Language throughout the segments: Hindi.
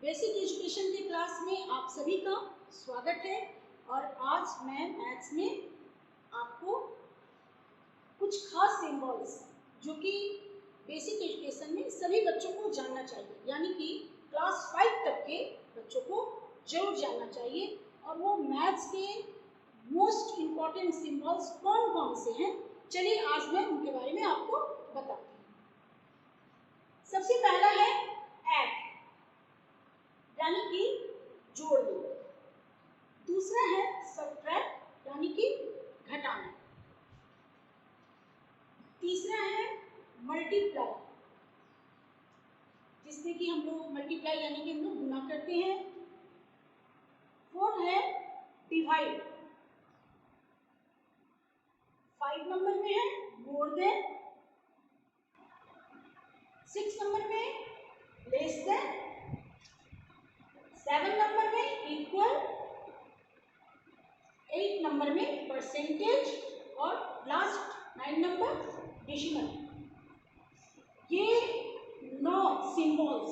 बेसिक एजुकेशन के क्लास में आप सभी का स्वागत है। और आज मैं मैथ्स में आपको कुछ खास सिंबल्स जो कि बेसिक एजुकेशन में सभी बच्चों को जानना चाहिए, यानी कि क्लास 5 तक के बच्चों को जरूर जानना चाहिए। और वो मैथ्स के मोस्ट इम्पॉर्टेंट सिंबल्स कौन कौन से हैं, चलिए आज मैं उनके बारे में आपको बताती हूँ। सबसे पहला है ऐड, यानी कि जोड़ दो। दूसरा है सबट्रैक्ट, यानी कि घटाना। तीसरा है मल्टीप्लाई, जिससे कि हम लोग मल्टीप्लाई यानी कि हम लोग गुना करते हैं। फोर्थ है डिवाइड, 5 नंबर में है मोर देन। 6 नंबर में लेस देन। 7 नंबर में इक्वल। 8 नंबर में परसेंटेज। और लास्ट 9 नंबर डेसिमल। ये 9 सिंबल्स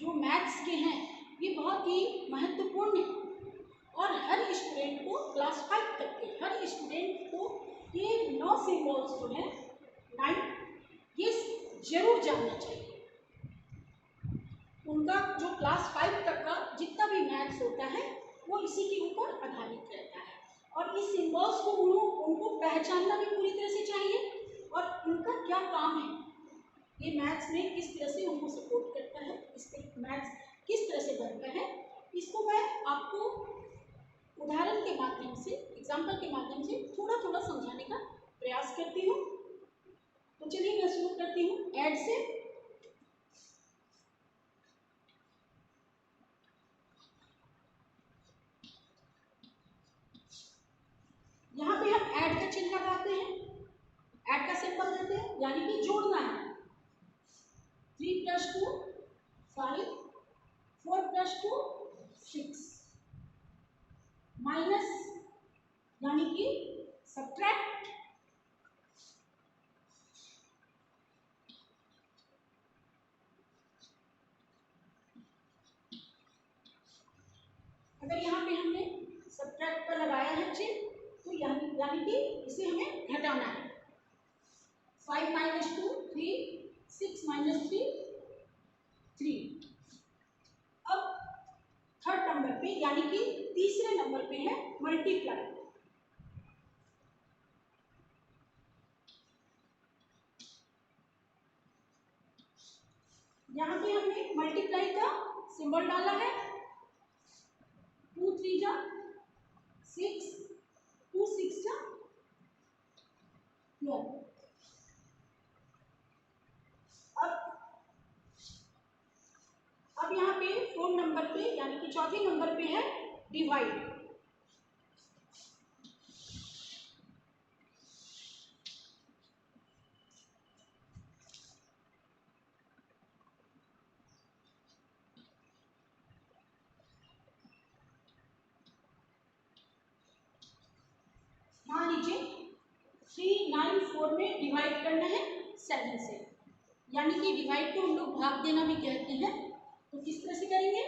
जो मैथ्स के हैं ये बहुत ही महत्वपूर्ण है और हर स्टूडेंट को क्लास 5 तक के हर स्टूडेंट को ये 9 सिंबल्स जो है 9 ये जरूर जानना चाहिए। उनका जो क्लास 5 तक का जितना भी मैथ्स होता है वो इसी के ऊपर आधारित रहता है। और इस सिंबल्स को उनको पहचानना भी पूरी तरह से चाहिए और उनका क्या काम है, ये मैथ्स में किस तरह से उनको सपोर्ट करता है, इससे मैथ्स किस तरह से बनता है, इसको मैं आपको उदाहरण के माध्यम से, एग्जाम्पल के माध्यम से थोड़ा थोड़ा समझाने का प्रयास करती हूँ। तो चलिए मैं शुरू करती हूँ ऐड से। यहाँ पे हम ऐड का चिन्ह लगाते हैं, ऐड का सिंबल देते हैं, यानी कि जोड़ना है। 3 + 2 5, 4 + 2 6, माइनस यानी कि सब्ट्रैक्ट। अगर यहाँ पे हमने सब्ट्रैक्ट पर लगाया है चिन्ह तो यानी कि इसे हमें घटाना है। 5 - 2 3, 6 - 3 3। अब थर्ड नंबर पे यानी कि तीसरे नंबर पे है मल्टीप्लाई। यहाँ पे हमने मल्टीप्लाई का सिंबल डाला है। 2 × 3 = 6, 2 × 6 = 12। अब यहाँ पे 4 नंबर पे यानी कि चौथे नंबर पे है डिवाइड। मान लीजिए 394 में डिवाइड करना है 7 से, यानी कि डिवाइड को हम लोग भाग देना भी कहते हैं। तो किस तरह से करेंगे,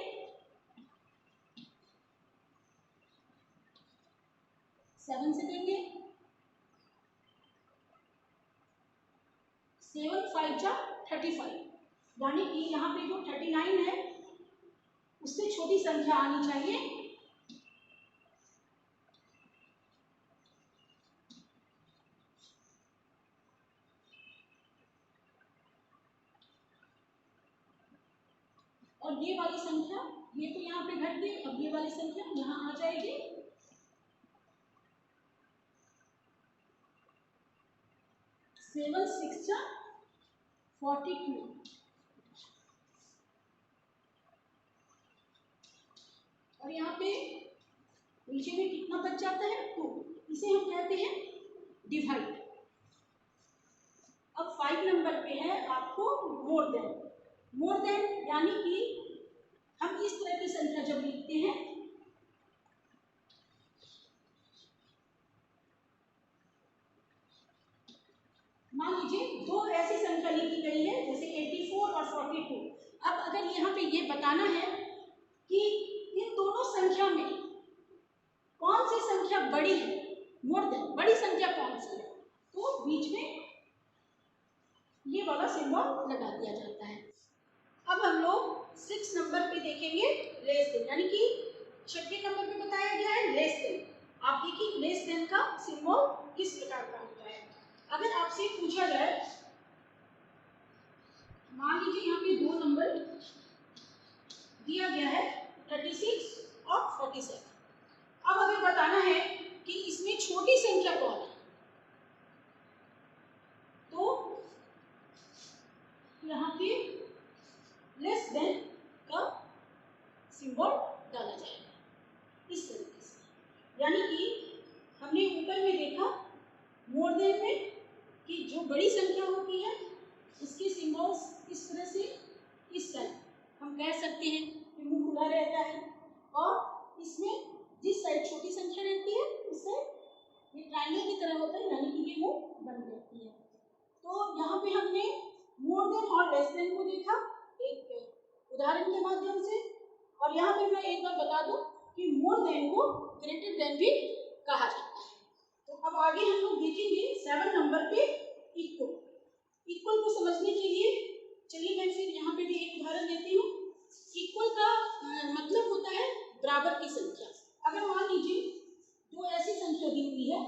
7 से देंगे। 7 × 5 = 35, यानी कि यहाँ पे जो 39 है उससे छोटी संख्या आनी चाहिए। और ये वाली संख्या, ये तो यहाँ पे घट गई, अब ये वाली संख्या यहाँ आ जाएगी। 7 × 6 = 42। और यहाँ पे नीचे में कितना बच जाता है 2, इसे हम कहते हैं डिवाइड। अब 5 नंबर पे है आपको मोर देन। मोर देन यानी कि हम इस तरह की संख्या जब लिखते हैं, मान लीजिए 2 ऐसी संख्या लिखी गई है जैसे 84 और 42। अब अगर यहाँ पे ये बताना है कि इन दोनों संख्या में कौन सी संख्या बड़ी है, मोर देन, बड़ी संख्या कौन सी है, तो बीच में ये वाला सिंबल लगा दिया जाता है। अब हम लोग 6 नंबर पे देखेंगे लेस देन, यानी कि 6 नंबर पे बताया गया है लेस देन। आप देखिए लेस देन का सिंबल किस प्रकार का होता है। अगर आपसे पूछा जाए, मान लीजिए यहाँ पे 2 नंबर दिया गया है 36 और 47। अब हमें बताना है कि इसमें छोटी संख्या कौन है, तो यहाँ पे लेस देन का सिंबल डाला जाएगा इस तरीके से। यानी कि हमने ऊपर में देखा मोर देन में कि जो बड़ी संख्या होती है उसके सिंबल्स इस तरह से, इस साइड हम कह सकते हैं कि मुंह खुला रहता है, और इसमें जिस साइड छोटी संख्या रहती है उस साइड ये ट्रायंगल की तरह होता है, यानी कि ये मुंह बंद रहती है। तो यहाँ पे हमने मोर देन और लेस देन को देखा एक उदाहरण के माध्यम से, और यहाँ पे मैं एक बार बता दूं कि मोर देन को ग्रेटर देन भी कहा जाता है। तो अब आगे हम लोग देखेंगे 7 नंबर पे इक्वल। इक्वल को समझने के लिए चलिए मैं फिर यहाँ पे भी एक उदाहरण देती हूँ। इक्वल का मतलब होता है बराबर की संख्या। अगर मान लीजिए दो ऐसी संख्या दी हुई है,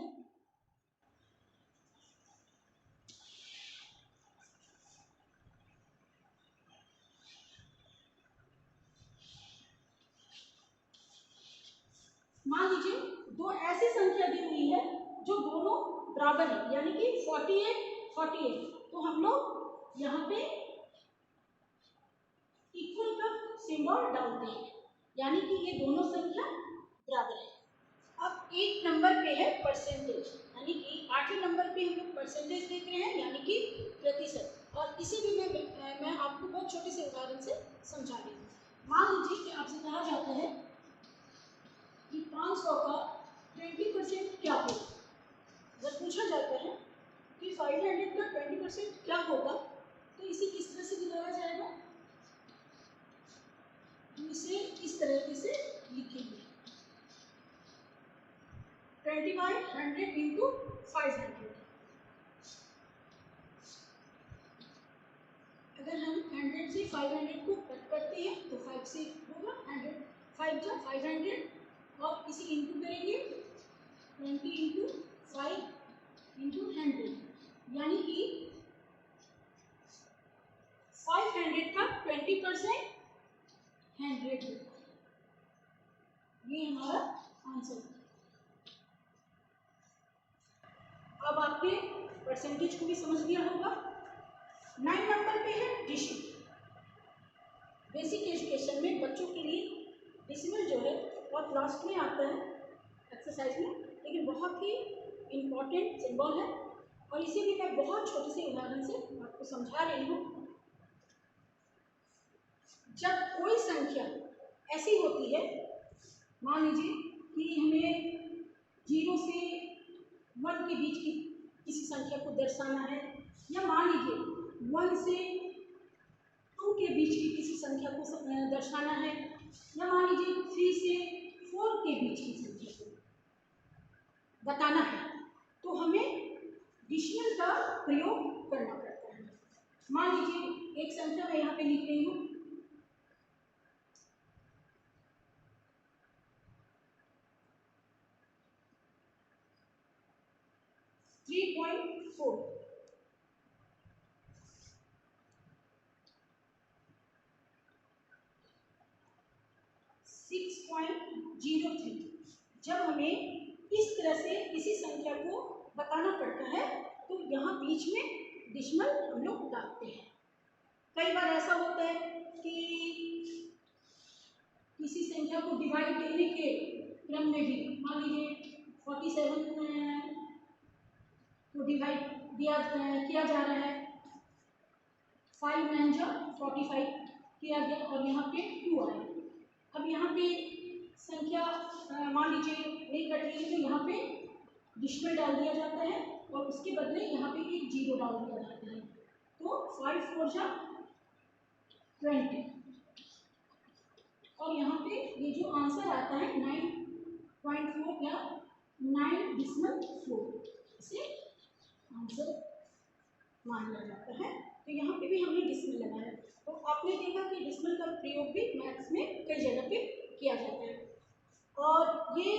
मान लीजिए दो ऐसी संख्या दी हुई है जो दोनों बराबर है, यानी कि 48 48, तो हम लोग यहाँ पे इक्वल का सिंबल डालते हैं, यानी कि ये दोनों संख्या बराबर है। अब 1 नंबर पे है परसेंटेज, यानी कि 8वें नंबर पे हम लोग परसेंटेज देख रहे हैं, यानी कि प्रतिशत। और इसी भी मैं आपको बहुत छोटे से उदाहरण से समझा रही हूँ। मान लीजिए कि आपसे कहा जाता है कि 500 का 20% क्या होगा। जब पूछा जाता है कि 500 का 20% क्या होगा, तो इसे किस तरह से दिखाया जाएगा, इसे इस तरीके से लिखेंगे 20/100 इंटू 500। अगर हम 100 से 500 को कट करते हैं तो 5 से होगा 100, 5 जा 500, और इसे इंटू करेंगे 20 इंटू 5 इंटू 100, यानी कि 500 का 20% 100, ये हमारा आंसर है। अब आपने परसेंटेज को भी समझ लिया होगा। 9 नंबर पे है डिसिमल। बेसिक एजुकेशन में बच्चों के लिए डिसिमल जो है बहुत लास्ट में आता है एक्सरसाइज में, लेकिन बहुत ही इम्पोर्टेंट सिंबल है, और इसे भी मैं बहुत छोटे से उदाहरण से आपको समझा रही हूँ। जब कोई संख्या ऐसी होती है, मान लीजिए कि हमें 0 से 1 के बीच की किसी संख्या को दर्शाना है, या मान लीजिए 1 से 2 के बीच की किसी संख्या को दर्शाना है, या मान लीजिए 3 से 4 के बीच की संख्या को बताना है, तो हमें डिसिमल का प्रयोग करना पड़ता है। मान लीजिए एक संख्या मैं यहाँ पे लिख रही हूँ, 3.4, 6.03। जब हमें इस तरह से किसी संख्या को बताना पड़ता है तो यहाँ बीच में डिसिमल हम लोग डालते हैं। कई बार ऐसा होता है कि किसी संख्या को डिवाइड करने के क्रम में भी, मान लीजिए 47 को डिवाइड किया जा रहा है, 5 9 जा 45 किया गया, और यहाँ पे 2 आया। अब यहाँ पे संख्या मान लीजिए नहीं कट रही है, तो यहाँ पे डिसिमल डाल दिया जाता है, और उसके बदले यहाँ पे एक 0 डाल दिया जाता है, तो 5 4 जा 20, और यहाँ पे ये जो आंसर आता है 9.4 या 9 डिसिमल 4, इसे आंसर माना जाता है। तो यहाँ पे भी हमने डिसिमल लगाया। तो आपने देखा कि डिसिमल का प्रयोग भी मैथ्स में कई जगह पे किया जाता है। और ये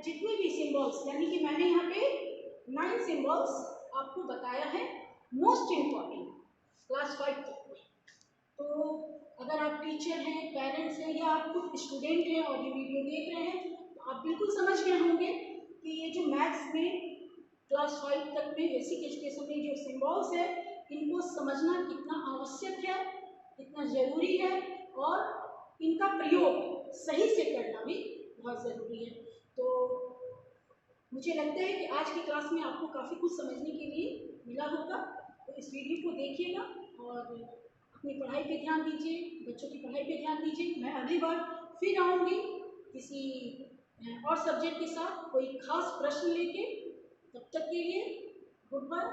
जितने भी सिंबल्स, यानी कि मैंने यहाँ पे 9 सिंबल्स आपको बताया है, मोस्ट इम्पॉर्टेंट क्लास 5 तक में। तो अगर आप टीचर हैं, पेरेंट्स हैं, या आप खुद स्टूडेंट हैं और ये वीडियो देख रहे हैं, तो आप बिल्कुल समझ गए होंगे कि ये जो मैथ्स में क्लास 5 तक में बेसिक एजुकेशन में जो सिंबल्स है, इनको समझना कितना आवश्यक है, कितना ज़रूरी है, और इनका प्रयोग सही से करना भी बहुत ज़रूरी है। तो मुझे लगता है कि आज की क्लास में आपको काफ़ी कुछ समझने के लिए मिला होगा। तो इस वीडियो को देखिएगा और अपनी पढ़ाई पे ध्यान दीजिए, बच्चों की पढ़ाई पे ध्यान दीजिए। मैं अगली बार फिर आऊँगी किसी और सब्जेक्ट के साथ कोई खास प्रश्न लेके। तब तक के लिए गुड बाय।